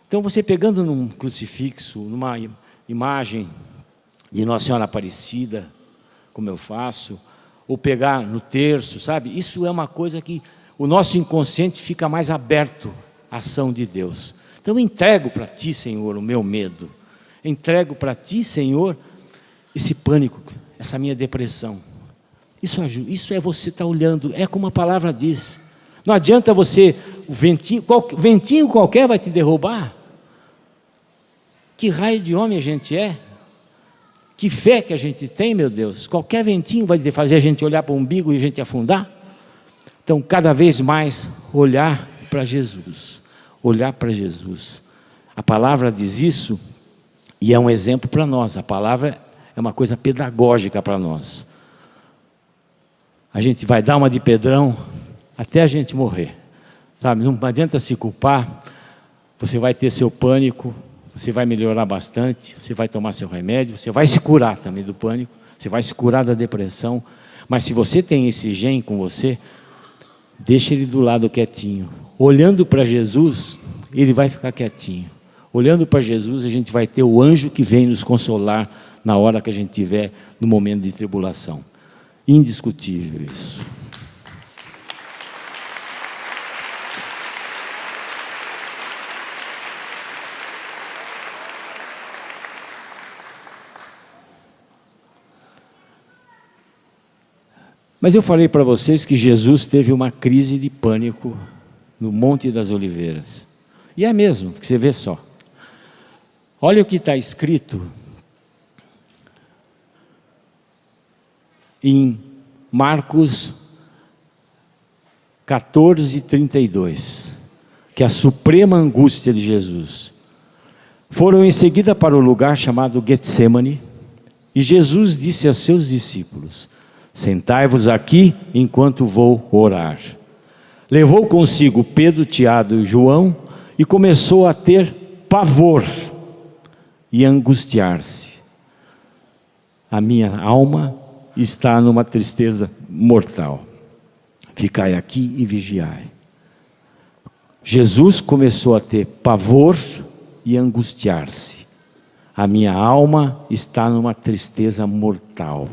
Então você pegando num crucifixo, numa imagem de Nossa Senhora Aparecida, como eu faço, ou pegar no terço, sabe, isso é uma coisa que o nosso inconsciente fica mais aberto à ação de Deus. Então eu entrego para Ti, Senhor, o meu medo. Entrego para Ti, Senhor, esse pânico, essa minha depressão. Isso é você estar olhando, é como a palavra diz. Não adianta você, ventinho qualquer vai te derrubar. Que raio de homem a gente é? Que fé que a gente tem, meu Deus. Qualquer ventinho vai fazer a gente olhar para o umbigo e a gente afundar. Então, cada vez mais, olhar para Jesus. Olhar para Jesus. A palavra diz isso. E é um exemplo para nós, a palavra é uma coisa pedagógica para nós. A gente vai dar uma de Pedrão até a gente morrer, sabe? Não adianta se culpar, você vai ter seu pânico, você vai melhorar bastante, você vai tomar seu remédio, você vai se curar também do pânico, você vai se curar da depressão, mas se você tem esse gene com você, deixa ele do lado quietinho. Olhando para Jesus, ele vai ficar quietinho. Olhando para Jesus, a gente vai ter o anjo que vem nos consolar na hora que a gente estiver no momento de tribulação. Indiscutível isso. Mas eu falei para vocês que Jesus teve uma crise de pânico no Monte das Oliveiras. E é mesmo, porque você vê só. Olha o que está escrito em Marcos 14:32, que é a suprema angústia de Jesus. Foram em seguida para o lugar chamado Getsemane, e Jesus disse a seus discípulos: sentai-vos aqui enquanto vou orar. Levou consigo Pedro, Tiago e João e começou a ter pavor e angustiar-se. A minha alma está numa tristeza mortal. Ficai aqui e vigiai. Jesus começou a ter pavor e angustiar-se. A minha alma está numa tristeza mortal.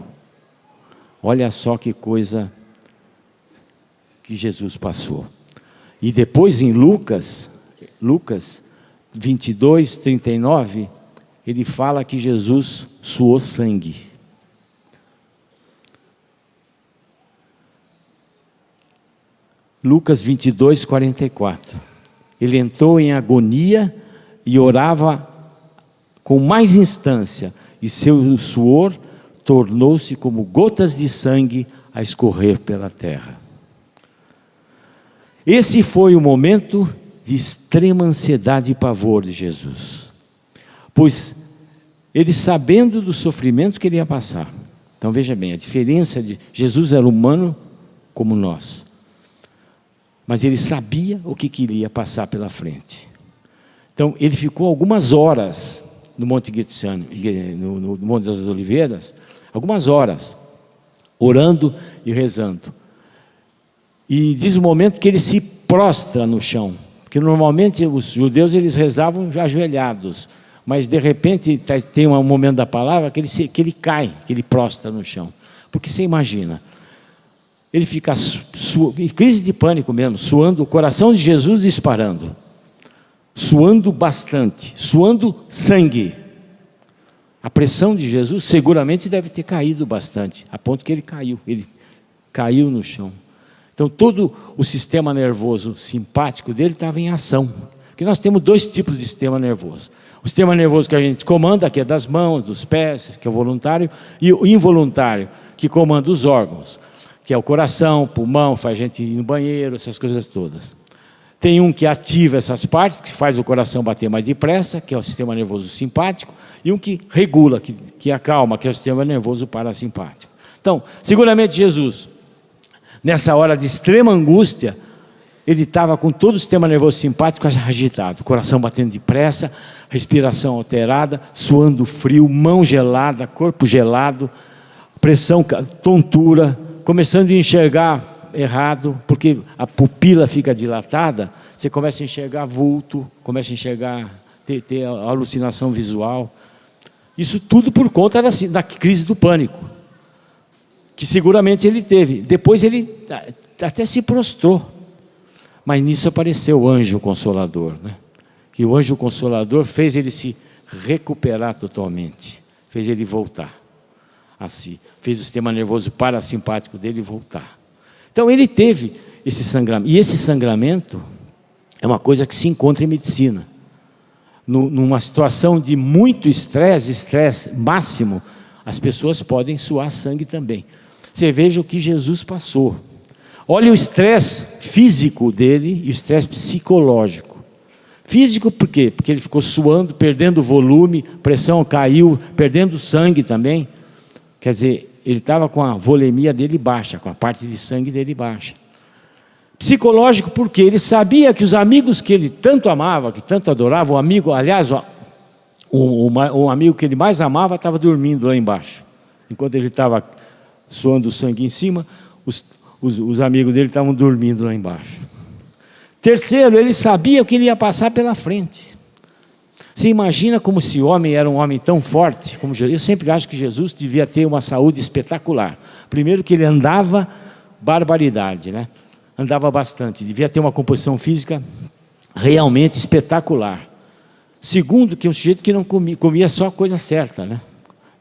Olha só que coisa que Jesus passou. E depois em Lucas 22:39, ele fala que Jesus suou sangue. Lucas 22, 44. Ele entrou em agonia e orava com mais instância, e seu suor tornou-se como gotas de sangue a escorrer pela terra. Esse foi o momento de extrema ansiedade e pavor de Jesus, pois ele, sabendo do sofrimento que ele ia passar, então veja bem, a diferença de Jesus era humano como nós, mas ele sabia o que iria passar pela frente. Então ele ficou algumas horas no Monte Getsemane, no Monte das Oliveiras, algumas horas, orando e rezando. E diz o momento que ele se prostra no chão, porque normalmente os judeus eles rezavam já ajoelhados, mas de repente tem um momento da palavra que ele cai, que ele prostra no chão. Porque você imagina, ele fica em crise de pânico mesmo, suando, o coração de Jesus disparando, suando bastante, suando sangue. A pressão de Jesus seguramente deve ter caído bastante, a ponto que ele caiu no chão. Então todo o sistema nervoso simpático dele estava em ação, porque nós temos dois tipos de sistema nervoso. O sistema nervoso que a gente comanda, que é das mãos, dos pés, que é o voluntário, e o involuntário, que comanda os órgãos, que é o coração, pulmão, faz a gente ir no banheiro, essas coisas todas. Tem um que ativa essas partes, que faz o coração bater mais depressa, que é o sistema nervoso simpático, e um que regula, que acalma, que é o sistema nervoso parasimpático. Então, seguramente Jesus, nessa hora de extrema angústia, ele estava com todo o sistema nervoso simpático agitado, coração batendo depressa, respiração alterada, suando frio, mão gelada, corpo gelado, pressão, tontura, começando a enxergar errado, porque a pupila fica dilatada, você começa a enxergar vulto, começa a enxergar, ter alucinação visual. Isso tudo por conta da crise do pânico, que seguramente ele teve. Depois ele até se prostrou, mas nisso apareceu o anjo consolador, né? Que o anjo consolador fez ele se recuperar totalmente, fez ele voltar a si, fez o sistema nervoso parasimpático dele voltar. Então ele teve esse sangramento, e esse sangramento é uma coisa que se encontra em medicina. Numa situação de muito estresse máximo, as pessoas podem suar sangue também. Você veja o que Jesus passou. Olha o estresse físico dele e o estresse psicológico. Físico por quê? Porque ele ficou suando, perdendo volume, pressão caiu, perdendo sangue também. Quer dizer, ele estava com a volemia dele baixa, com a parte de sangue dele baixa. Psicológico porque ele sabia que os amigos que ele tanto amava, que tanto adorava, o amigo, aliás, o amigo que ele mais amava estava dormindo lá embaixo. Enquanto ele estava suando o sangue em cima, os amigos dele estavam dormindo lá embaixo. Terceiro, ele sabia o que ele ia passar pela frente. Você imagina como esse homem era um homem tão forte como Jesus. Eu sempre acho que Jesus devia ter uma saúde espetacular. Primeiro que ele andava barbaridade, né? Andava bastante, devia ter uma composição física realmente espetacular. Segundo, que um sujeito que não comia só a coisa certa, né?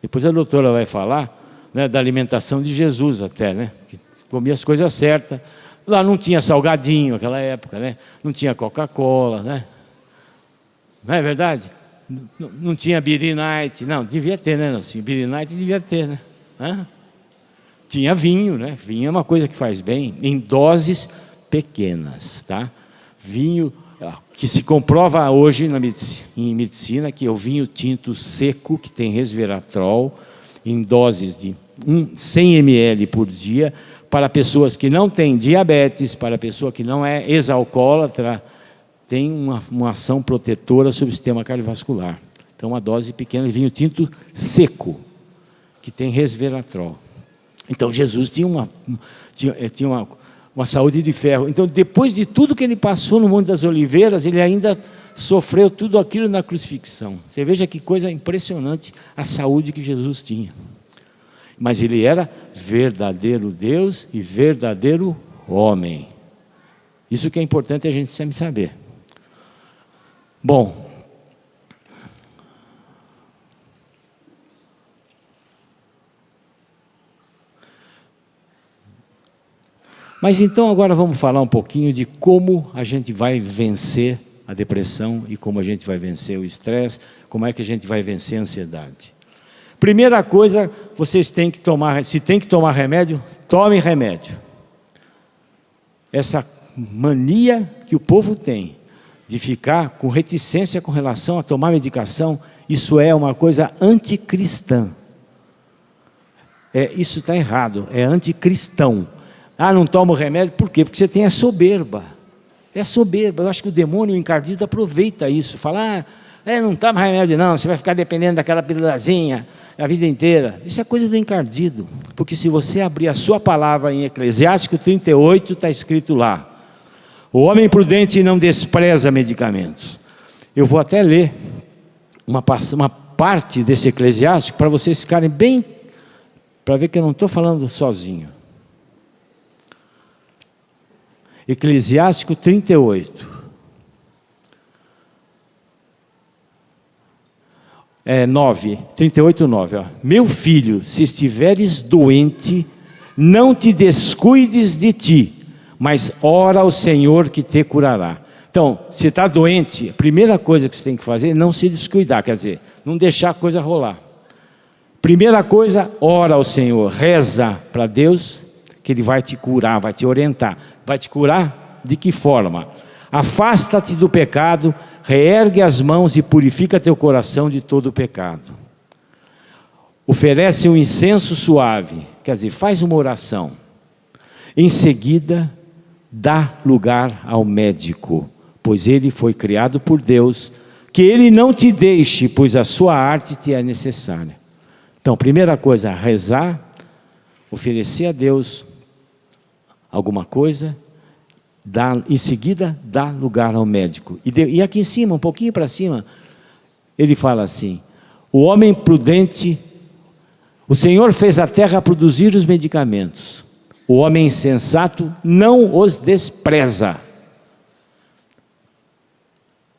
Depois a doutora vai falar, né, da alimentação de Jesus até, né? Que comia as coisas certas. Lá não tinha salgadinho naquela época, né? Não tinha Coca-Cola, né? Não é verdade? Não tinha Beer Night. Não, devia ter, né? Assim, Beer Night devia ter, né? Hã? Tinha vinho, né? Vinho é uma coisa que faz bem, em doses pequenas, tá? Vinho que se comprova hoje em medicina, que é o vinho tinto seco, que tem resveratrol, em doses de 100 ml por dia, para pessoas que não têm diabetes, para pessoa que não é ex-alcoólatra, tem uma ação protetora sobre o sistema cardiovascular. Então, uma dose pequena de vinho tinto seco, que tem resveratrol. Então, Jesus tinha uma saúde de ferro. Então, depois de tudo que ele passou no Monte das Oliveiras, ele ainda sofreu tudo aquilo na crucifixão. Você veja que coisa impressionante a saúde que Jesus tinha. Mas ele era verdadeiro Deus e verdadeiro homem. Isso que é importante a gente sempre saber. Bom, Mas então agora vamos falar um pouquinho de como a gente vai vencer a depressão e como a gente vai vencer o estresse, como é que a gente vai vencer a ansiedade. Primeira coisa, vocês têm que tomar, se tem que tomar remédio, tomem remédio. Essa mania que o povo tem de ficar com reticência com relação a tomar medicação, isso é uma coisa anticristã. Isso está errado, é anticristão. Ah, não toma o remédio, por quê? Porque você tem a soberba. É soberba, eu acho que o demônio, o encardido, aproveita isso. Fala, não toma remédio não, você vai ficar dependendo daquela pílulazinha a vida inteira. Isso é coisa do encardido, porque se você abrir a sua palavra em Eclesiástico 38, está escrito lá, o homem prudente não despreza medicamentos. Eu vou até ler uma parte desse Eclesiástico, para vocês ficarem bem, para ver que eu não estou falando sozinho. Eclesiástico 38. 38:9. Meu filho, se estiveres doente, não te descuides de ti, mas ora ao Senhor que te curará. Então, se está doente, a primeira coisa que você tem que fazer é não se descuidar, quer dizer, não deixar a coisa rolar. Primeira coisa, ora ao Senhor, reza para Deus, que Ele vai te curar, vai te orientar. Vai te curar de que forma? Afasta-te do pecado, reergue as mãos e purifica teu coração de todo o pecado. Oferece um incenso suave, quer dizer, faz uma oração. Em seguida, dá lugar ao médico, pois ele foi criado por Deus, que ele não te deixe, pois a sua arte te é necessária. Então, primeira coisa, rezar, oferecer a Deus alguma coisa, em seguida dá lugar ao médico. E aqui em cima, um pouquinho para cima, ele fala assim, o homem prudente, o Senhor fez a terra produzir os medicamentos, o homem insensato não os despreza.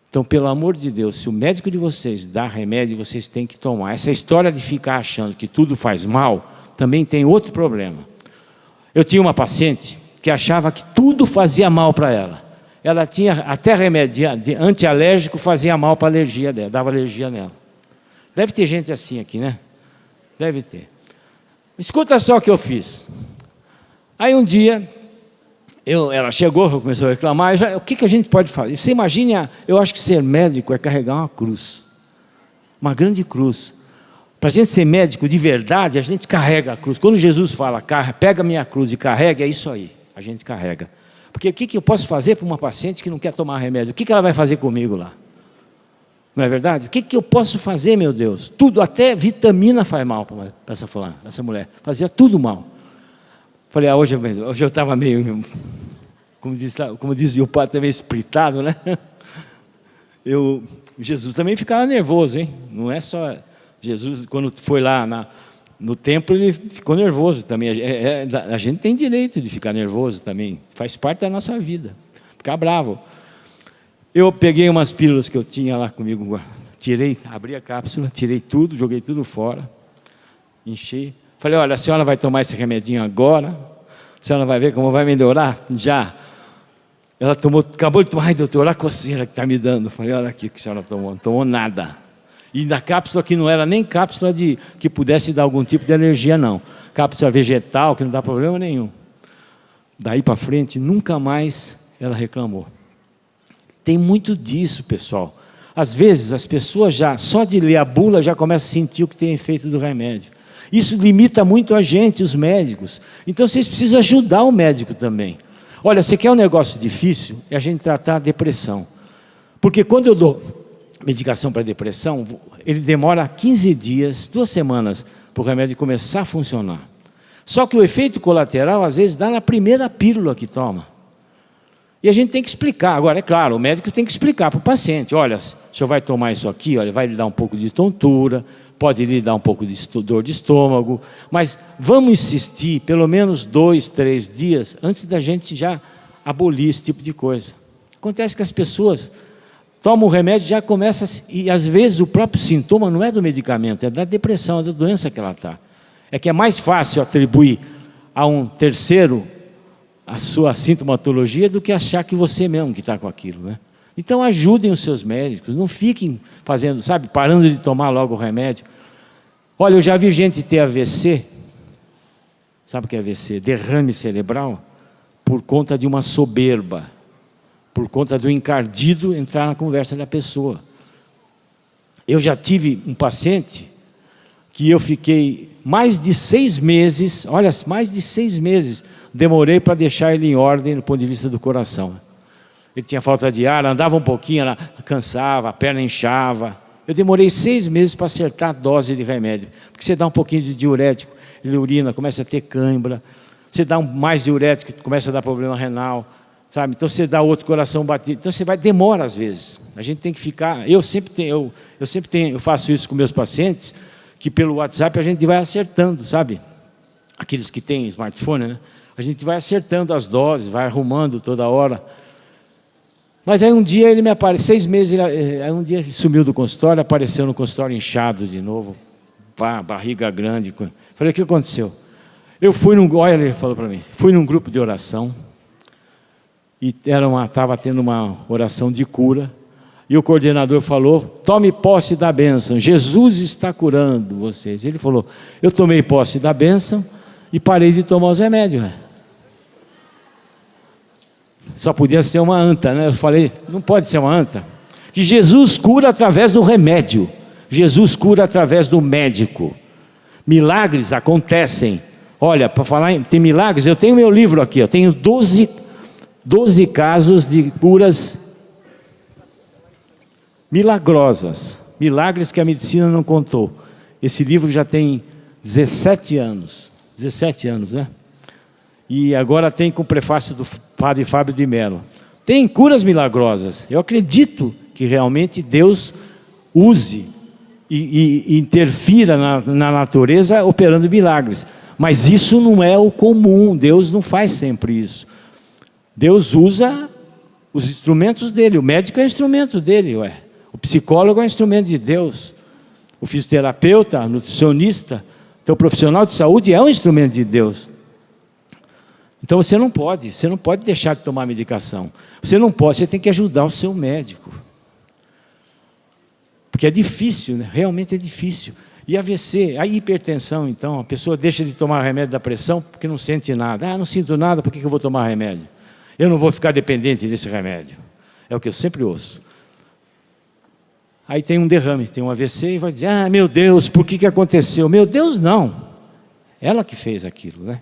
Então, pelo amor de Deus, se o médico de vocês dá remédio, vocês têm que tomar. Essa história de ficar achando que tudo faz mal, também tem outro problema. Eu tinha uma paciente que achava que tudo fazia mal para ela. Ela tinha até remédio antialérgico, fazia mal para a alergia dela, dava alergia nela. Deve ter gente assim aqui, né? Deve ter. Escuta só o que eu fiz. Aí um dia, ela chegou, começou a reclamar, o que a gente pode fazer? Você imagina, eu acho que ser médico é carregar uma cruz. Uma grande cruz. Para a gente ser médico de verdade, a gente carrega a cruz. Quando Jesus fala, pega a minha cruz e carrega, é isso aí, a gente carrega. Porque o que eu posso fazer para uma paciente que não quer tomar remédio? O que ela vai fazer comigo lá? Não é verdade? O que eu posso fazer, meu Deus? Tudo, até vitamina faz mal para essa mulher. Fazia tudo mal. Falei, hoje eu estava meio, como dizia o padre, meio espritado, né? Jesus também ficava nervoso, hein? Não é só... Jesus, quando foi lá no templo, ele ficou nervoso também. A gente tem direito de ficar nervoso também. Faz parte da nossa vida. Ficar bravo. Eu peguei umas pílulas que eu tinha lá comigo, abri a cápsula, tirei tudo, joguei tudo fora, enchi. Falei, olha, a senhora vai tomar esse remedinho agora, a senhora vai ver como vai melhorar? Já. Ela acabou de tomar, ai doutor, olha a coceira que está me dando. Falei, olha aqui o que a senhora tomou, não tomou nada. E na cápsula que não era nem cápsula que pudesse dar algum tipo de alergia, não. Cápsula vegetal, que não dá problema nenhum. Daí para frente, nunca mais ela reclamou. Tem muito disso, pessoal. Às vezes, as pessoas só de ler a bula, já começam a sentir o que tem efeito do remédio. Isso limita muito a gente, os médicos. Então, vocês precisam ajudar o médico também. Olha, você quer um negócio difícil? É a gente tratar a depressão. Porque quando eu dou medicação para depressão, ele demora 15 dias, 2 semanas, para o remédio começar a funcionar. Só que o efeito colateral, às vezes, dá na primeira pílula que toma. E a gente tem que explicar. Agora, é claro, o médico tem que explicar para o paciente. Olha, o senhor vai tomar isso aqui, olha, vai lhe dar um pouco de tontura, pode lhe dar um pouco de dor de estômago, mas vamos insistir pelo menos 2, 3 dias antes da gente já abolir esse tipo de coisa. Acontece que as pessoas tomam o remédio, já começa, e às vezes o próprio sintoma não é do medicamento, é da depressão, é da doença que ela está. É que é mais fácil atribuir a um terceiro a sua sintomatologia do que achar que você mesmo que está com aquilo, né? Então ajudem os seus médicos, não fiquem fazendo, sabe, parando de tomar logo o remédio. Olha, eu já vi gente ter AVC, sabe o que é AVC? Derrame cerebral, por conta de uma soberba, por conta do encardido entrar na conversa da pessoa. Eu já tive um paciente que eu fiquei mais de 6 meses, olha, mais de 6 meses, demorei para deixar ele em ordem do ponto de vista do coração. Ele tinha falta de ar, andava um pouquinho, cansava, a perna inchava. Eu demorei 6 meses para acertar a dose de remédio, porque você dá um pouquinho de diurético, ele urina, começa a ter cãibra, você dá mais diurético, começa a dar problema renal, sabe? Então você dá outro coração batido, então você demora às vezes. A gente tem que ficar, eu faço isso com meus pacientes, que pelo WhatsApp a gente vai acertando, sabe? Aqueles que têm smartphone, né? A gente vai acertando as doses, vai arrumando toda hora. Mas aí um dia ele me apareceu, 6 meses, aí um dia ele sumiu do consultório, apareceu no consultório inchado de novo, barriga grande. Falei, o que aconteceu? Eu fui olha, ele falou para mim, fui num grupo de oração, e estava tendo uma oração de cura, e o coordenador falou, tome posse da bênção, Jesus está curando vocês. Ele falou, eu tomei posse da bênção e parei de tomar os remédios. Só podia ser uma anta, né? Eu falei, não pode ser uma anta. Que Jesus cura através do remédio. Jesus cura através do médico. Milagres acontecem. Olha, para falar tem milagres, eu tenho meu livro aqui, eu tenho 12 casos de curas milagrosas. Milagres que a medicina não contou. Esse livro já tem 17 anos. 17 anos, né? E agora tem com o prefácio do padre Fábio de Mello. Tem curas milagrosas. Eu acredito que realmente Deus use e interfira na natureza operando milagres. Mas isso não é o comum, Deus não faz sempre isso. Deus usa os instrumentos dele, o médico é instrumento dele, o psicólogo é instrumento de Deus, o fisioterapeuta, o nutricionista, então o profissional de saúde é um instrumento de Deus. Então você não pode deixar de tomar medicação. Você tem que ajudar o seu médico. Porque é difícil, né? Realmente é difícil. E AVC, a hipertensão, então, a pessoa deixa de tomar remédio da pressão porque não sente nada. Não sinto nada, por que eu vou tomar remédio? Eu não vou ficar dependente desse remédio. É o que eu sempre ouço. Aí tem um derrame, tem um AVC e vai dizer, meu Deus, por que aconteceu? Meu Deus, não. Ela que fez aquilo, né?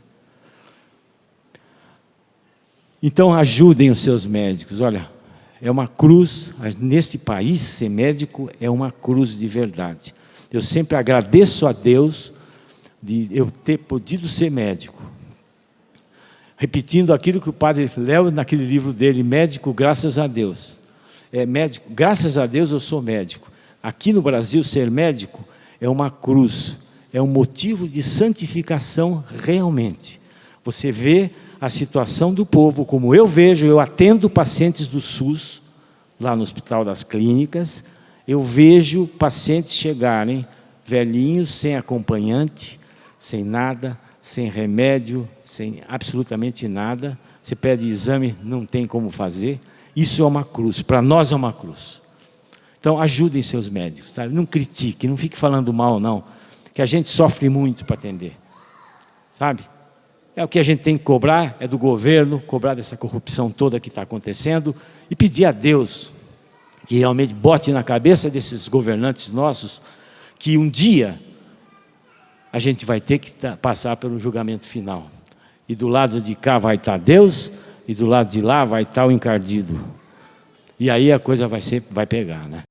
Então ajudem os seus médicos. Olha, é uma cruz, neste país ser médico é uma cruz de verdade. Eu sempre agradeço a Deus de eu ter podido ser médico. Repetindo aquilo que o padre Léo, naquele livro dele, Médico, graças a Deus. Médico, graças a Deus eu sou médico. Aqui no Brasil, ser médico é uma cruz, é um motivo de santificação realmente. Você vê a situação do povo, como eu vejo, eu atendo pacientes do SUS, lá no Hospital das Clínicas, eu vejo pacientes chegarem, velhinhos, sem acompanhante, sem nada, sem remédio, sem absolutamente nada, você pede exame, não tem como fazer, isso é uma cruz, para nós é uma cruz. Então ajudem seus médicos, sabe? Não critique, não fique falando mal não, que a gente sofre muito para atender, sabe? É o que a gente tem que cobrar, é do governo, cobrar dessa corrupção toda que está acontecendo e pedir a Deus que realmente bote na cabeça desses governantes nossos que um dia a gente vai ter que passar pelo julgamento final. E do lado de cá vai estar Deus e do lado de lá vai estar o encardido. E aí a coisa vai pegar, né?